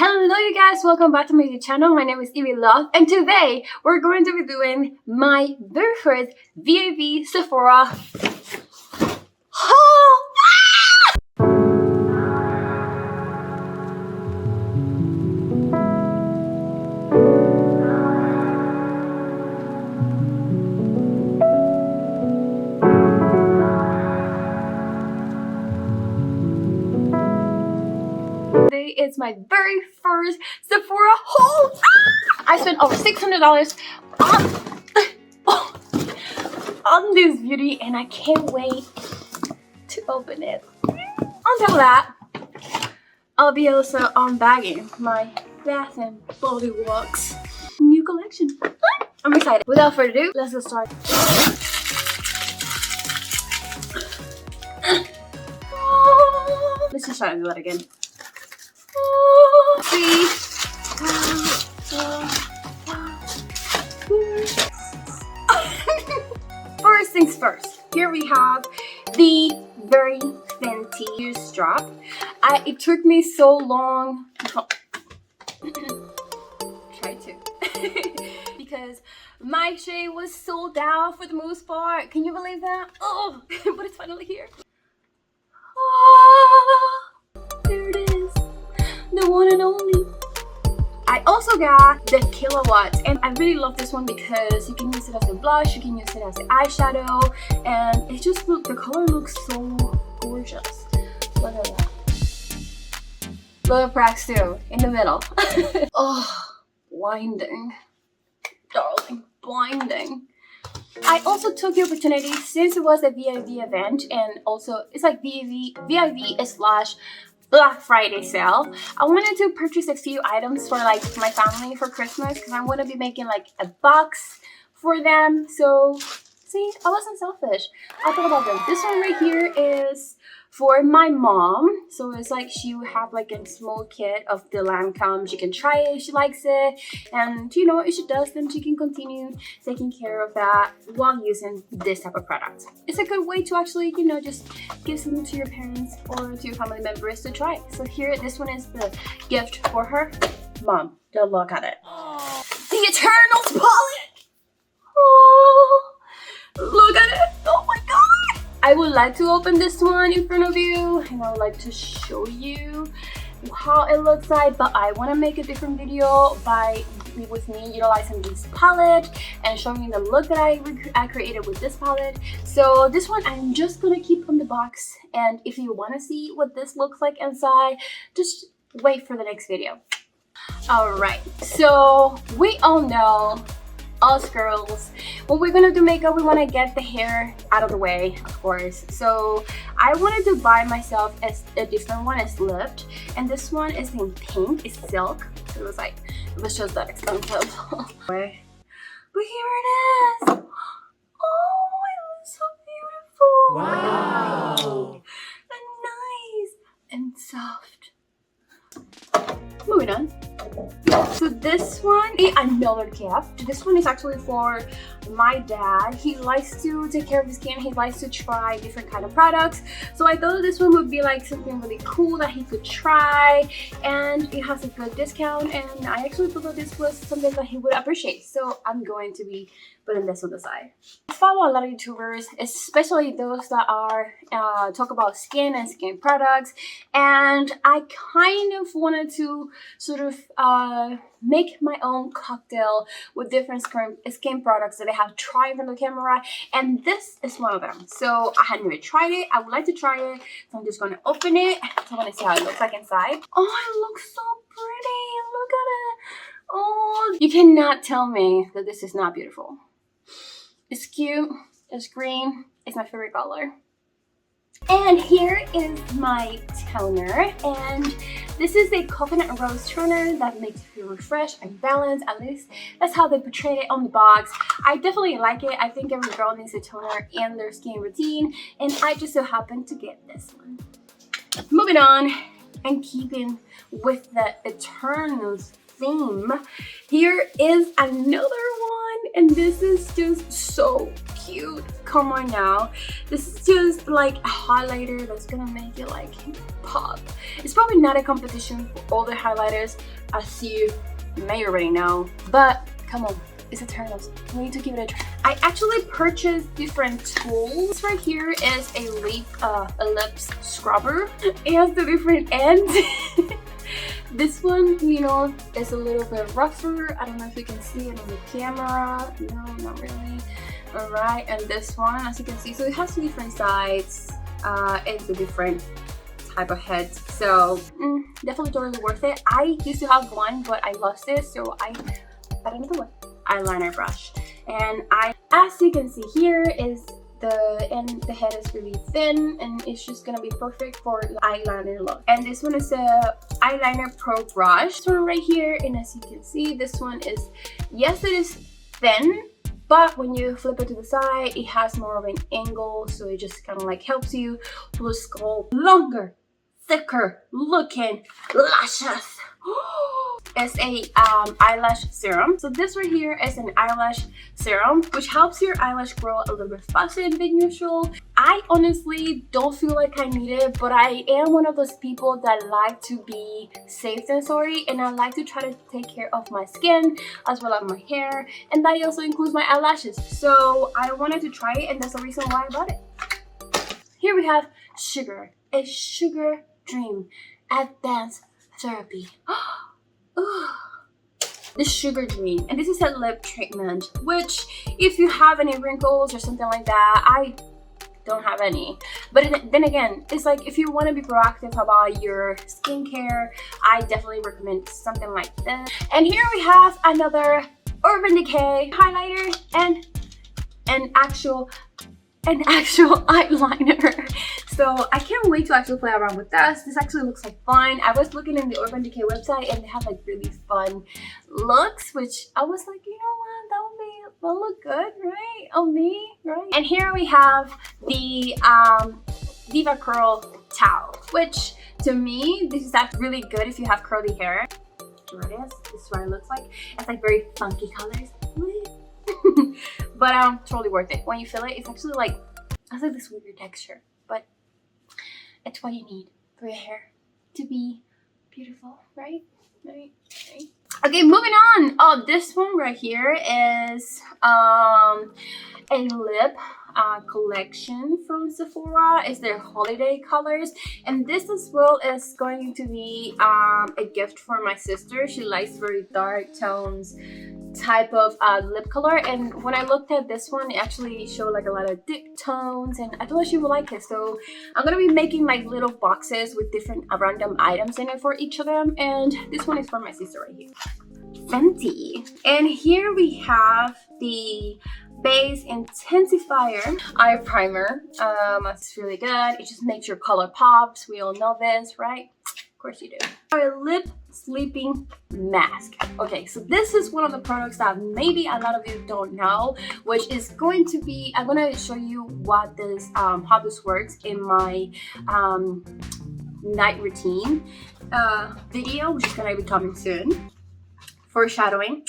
Hello you guys, welcome back to my YouTube channel. My name is Ibis and today we're going to be doing my very first VIP Sephora haul. Today is my very first Sephora haul. I spent over $600 on this beauty and I can't wait to open it. On top of that, I'll be also unbagging my Bath and Body Works new collection. I'm excited. Without further ado, let's get started. Let's just try to do that again. First things first, here we have the very Fenty strap. It took me so long try to because my shade was sold out for the most part. Can you believe that? Oh, but it's finally here. There it is, the one and only. I also got the Kilowatts and I really love this one because you can use it as a blush, you can use it as an eyeshadow, and it just the color looks so gorgeous. Look at that. Look at Prax too, in the middle. Oh, blinding. Darling, blinding. I also took the opportunity, since it was a VIP event and also it's like VIP slash Black Friday sale, I wanted to purchase a few items for like my family for Christmas because I want to be making like a box for them. So see, I wasn't selfish. I thought about them. This one right here is for my mom, so it's like she will have like a small kit of the Lancome. She can try it if she likes it, and you know, if she does, then she can continue taking care of that while using this type of product. It's a good way to actually, you know, just give something to your parents or to your family members to try. So here, this one is the gift for her mom. Don't look at it. Oh, the Eternals palette. Oh, look at it. Oh my god. I would like to open this one in front of you and I would like to show you how it looks like, but I want to make a different video with me utilizing this palette and showing you the look that I created with this palette. So this one I'm just gonna keep on the box, and if you want to see what this looks like inside, just wait for the next video. Alright, so we all know, us girls, when we're gonna do makeup, we want to get the hair out of the way, of course. So I wanted to buy myself a different one. It's lipped, and this one is in pink. It's silk. So it was like, it was just that expensive. But here it is. Oh, it looks so beautiful. Wow. And nice and soft. Moving on. So this one, another gift. This one is actually for my dad. He likes to take care of his skin. He likes to try different kind of products. So I thought this one would be like something really cool that he could try, and it has a good discount, and I actually thought that this was something that he would appreciate. So I'm going to be putting this on the side. I follow a lot of YouTubers, especially those that are talk about skin and skin products, and I kind of wanted to sort of make my own cocktail with different skin products that I have tried from the camera, and this is one of them. So I had never tried it. I would like to try it, so I'm just going to open it. So I want to see how it looks like inside. Oh, it looks so pretty. Look at it. Oh, you cannot tell me that this is not beautiful. It's cute, it's green, it's my favorite color. And here is my toner, and this is a coconut rose toner that makes you feel refreshed and balanced. At least that's how they portrayed it on the box. I definitely like it. I think every girl needs a toner in their skin routine, and I just so happened to get this one. Moving on, and keeping with the Eternals theme, here is another one, and this is just so cute. Come on now. This is just like a highlighter that's gonna make you like pop. It's probably not a competition for all the highlighters, as you may already know, but come on, it's Eternals. We need to give it a try. I actually purchased different tools. Right here is a lips scrubber. It has the different ends. This one, you know, is a little bit rougher. I don't know if you can see it on the camera. No, not really. All right, and this one, as you can see, so it has two different sides. It's a different type of head, so definitely totally worth it. I used to have one, but I lost it, so I got another one. Eyeliner brush, and as you can see here, is the head is really thin, and it's just gonna be perfect for the eyeliner look. And this one is a eyeliner pro brush. This one right here, and as you can see, this one is, yes, it is thin, but when you flip it to the side, it has more of an angle, so it just kind of like helps you to sculpt longer, thicker looking lashes. Is a eyelash serum. So this right here is an eyelash serum, which helps your eyelash grow a little bit faster than usual. I honestly don't feel like I need it, but I am one of those people that like to be safe than sorry, and I like to try to take care of my skin as well as my hair, and that also includes my eyelashes. So I wanted to try it, and that's the reason why I bought it. Here we have Sugar, a sugar dream advanced therapy. The Sugar Dream, and this is a lip treatment, which if you have any wrinkles or something like that, I don't have any, but then again, it's like if you want to be proactive about your skincare, I definitely recommend something like this. And here we have another Urban Decay highlighter and an actual eyeliner. So I can't wait to actually play around with this. This actually looks like fun. I was looking in the Urban Decay website, and they have like really fun looks, which I was like, you know what, that'll look good, right, on me, right? And here we have the Diva Curl towel, which to me, this is actually really good if you have curly hair. Here it is. This is what it looks like. It's like very funky colors. But totally worth it. When you feel it, it's actually like, it's like this weird texture, but it's what you need for your hair to be beautiful, right? Okay, moving on. Oh, this one right here is a lip collection from Sephora. It's their holiday colors, and this as well is going to be a gift for my sister. She likes very dark tones type of lip color, and when I looked at this one, it actually showed like a lot of deep tones, and I thought she would like it. So I'm gonna be making like little boxes with different random items in it for each of them, and this one is for my sister right here. Fenty. And here we have the Base Intensifier Eye Primer. It's really good. It just makes your color pops. We all know this, right? Of course you do. Our lip sleeping mask. Okay, so this is one of the products that maybe a lot of you don't know, which is going to be, I'm gonna show you what this how this works in my night routine video, which is gonna be coming soon. Foreshadowing.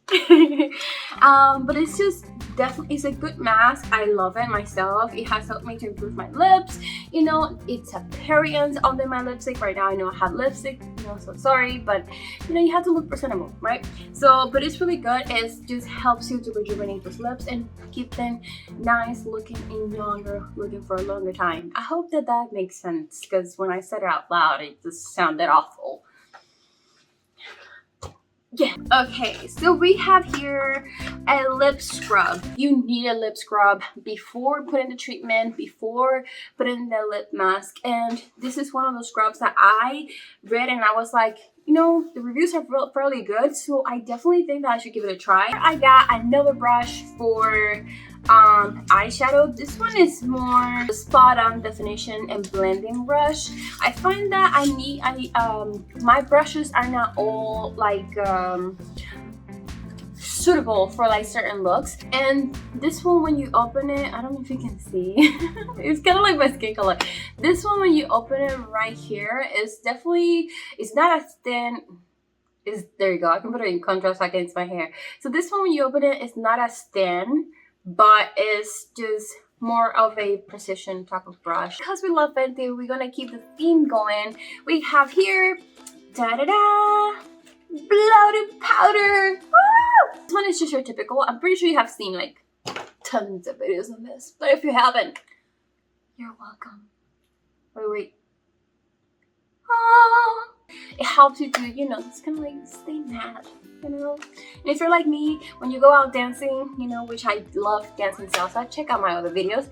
But it's just definitely, it's a good mask. I love it myself. It has helped me to improve my lips. You know, it's appearance under my lipstick. Right now I know I have lipstick, you know, so sorry, but you know, you have to look presentable, right? So, but it's really good. It just helps you to rejuvenate those lips and keep them nice looking and younger, looking for a longer time. I hope that that makes sense, because when I said it out loud, it just sounded awful. Yeah, okay, so we have here a lip scrub. You need a lip scrub before putting the treatment, before putting the lip mask, and this is one of those scrubs that I read and I was like, you know, the reviews are fairly good, so I definitely think that I should give it a try. I got another brush for eyeshadow. This one is more spot on definition and blending brush. I find that my brushes are not all like suitable for like certain looks, and this one, when you open it, I don't know if you can see, it's kind of like my skin color. This one, when you open it right here, is definitely, it's not as thin. There you go, I can put it in contrast against my hair. So this one, when you open it, it's not as thin, but it's just more of a precision type of brush. Because we love Fenty, we're gonna keep the theme going. We have here, da-da-da, bloated powder. Woo! This one is just your typical. I'm pretty sure you have seen like tons of videos on this, but if you haven't, you're welcome. Wait. Oh, it helps you to, you know, it's kind of like stay mad, you know. And if you're like me, when you go out dancing, you know, which I love dancing salsa, check out my other videos.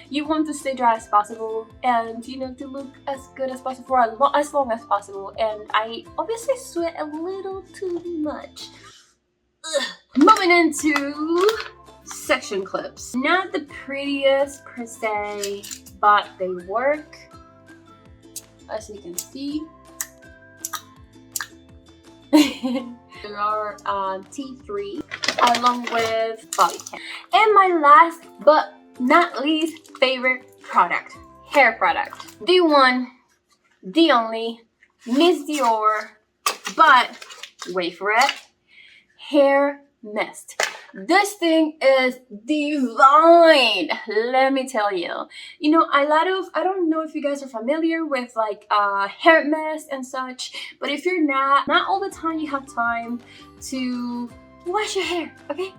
You want to stay dry as possible, and you know, to look as good as possible for as long as possible. And I obviously sweat a little too much. Ugh. Moving into section clips. Not the prettiest per se, but they work. As you can see, there are T3 along with body care. And my last but not least favorite product, hair product. The one, the only, Miss Dior, but wait for it, hair mist. This thing is divine, let me tell you. You know, I don't know if you guys are familiar with like hair mist and such, but if you're not all the time you have time to wash your hair, okay?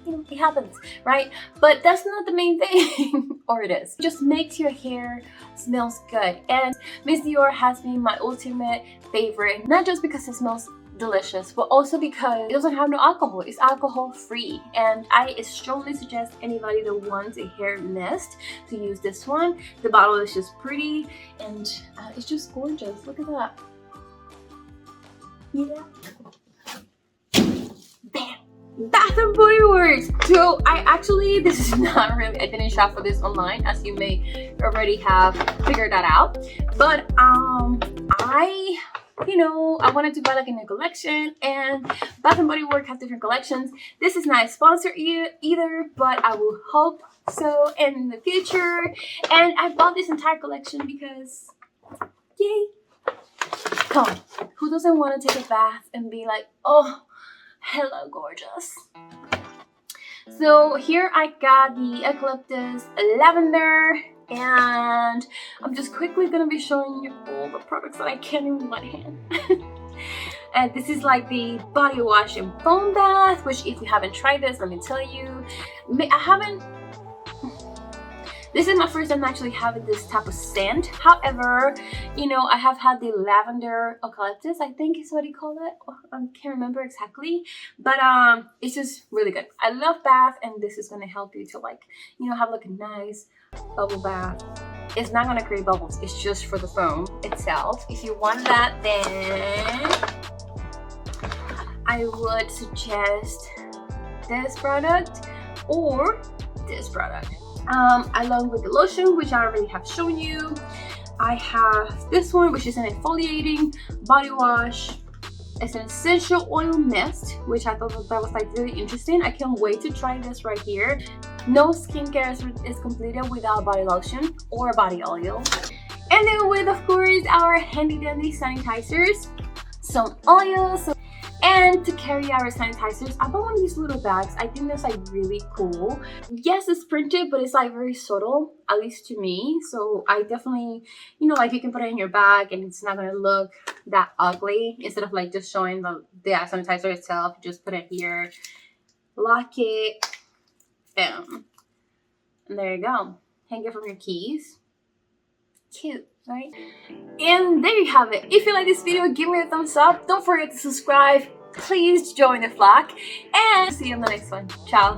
You know, it happens, right? But that's not the main thing, or it is. It just makes your hair smells good. And Miss Dior has been my ultimate favorite, not just because it smells delicious, but also because it doesn't have no alcohol. It's alcohol free, and I strongly suggest anybody that wants a hair mist to use this one. The bottle is just pretty, and it's just gorgeous. Look at that. Yeah. Bam. Bath and Body Works. So this is not really, I didn't shop for this online, as you may already have figured that out, but I wanted to buy like a new collection, and Bath and Body Works have different collections. This is not a sponsor either, but I will hope so in the future. And I bought this entire collection because, yay! Come on, who doesn't want to take a bath and be like, oh, hello, gorgeous? So here I got the Eucalyptus Lavender, and I'm just quickly gonna be showing you all the products that I can in one hand. And this is like the body wash and foam bath, which if you haven't tried this, let me tell you, this is my first time actually having this type of scent. However, you know, I have had the lavender eucalyptus, I think is what you call it. I can't remember exactly, but it's just really good. I love bath, and this is gonna help you to, like, you know, have like a nice bubble bath. It's not gonna create bubbles, it's just for the foam itself. If you want that, then I would suggest this product or this product. Along with the lotion, which I already have shown you. I have this one, which is an exfoliating body wash. It's an essential oil mist, which I thought that was like really interesting. I can't wait to try this right here. No skincare is completed without body lotion or body oil. And then with, of course, our handy dandy sanitizers, some oils, and to carry our sanitizers, I bought one of these little bags. I think that's like really cool. Yes, it's printed, but it's like very subtle, at least to me. So I definitely, you know, like you can put it in your bag and it's not gonna look that ugly. Instead of like just showing the sanitizer itself, just put it here, lock it, boom, and there you go. Hang it from your keys. Cute, right? And there you have it. If you like this video, give me a thumbs up. Don't forget to subscribe. Please join the flock, and see you in the next one. Ciao.